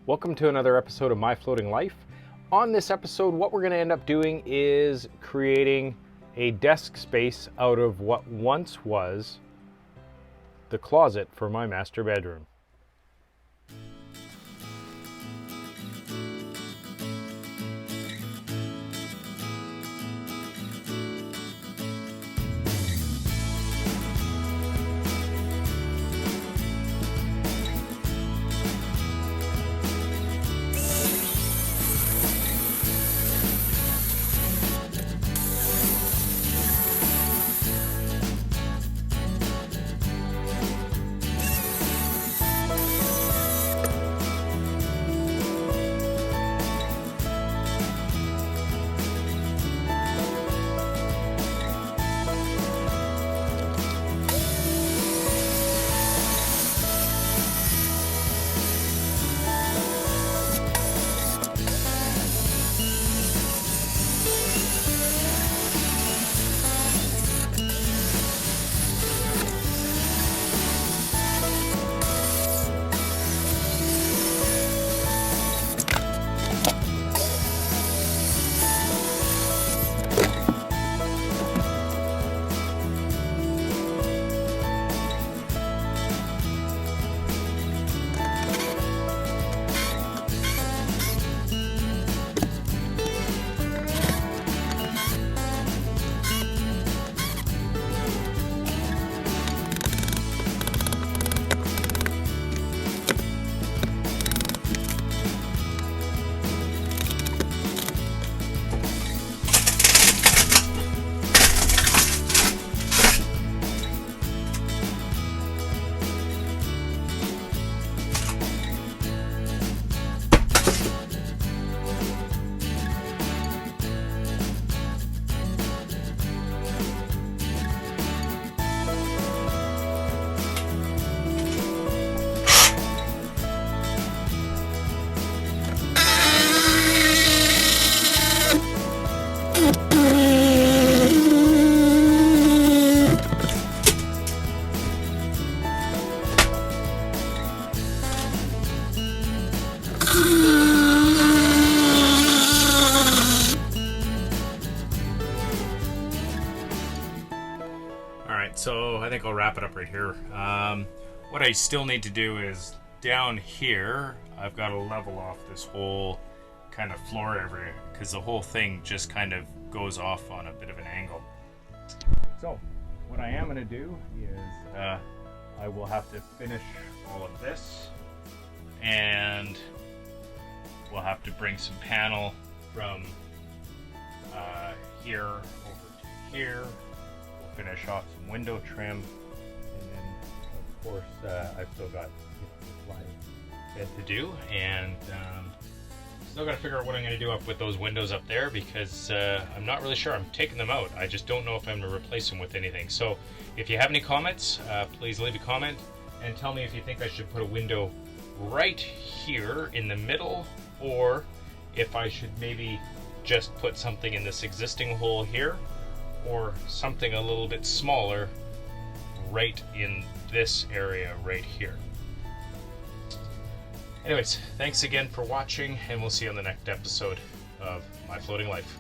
Welcome to another episode of My Floating Life. On this episode, what we're going to end up doing is creating a desk space out of what once was the closet for my master bedroom. Alright, so I think I'll wrap it up right here. What I still need to do is down here, I've got to level off this whole kind of floor area because the whole thing just kind of goes off on a bit of an angle. So, what I am going to do is I will have to finish all of this, and we'll have to bring some panel from here over to here. We'll finish off some window trim, and then of course I've still got the sliding bed to do, and still got to figure out what I'm going to do up with those windows up there because I'm not really sure. I'm taking them out. I just don't know if I'm going to replace them with anything. So if you have any comments, please leave a comment and tell me if you think I should put a window right here in the middle, or if I should maybe just put something in this existing hole here, or something a little bit smaller right in this area right here. Anyways, thanks again for watching, and we'll see you on the next episode of My Floating Life.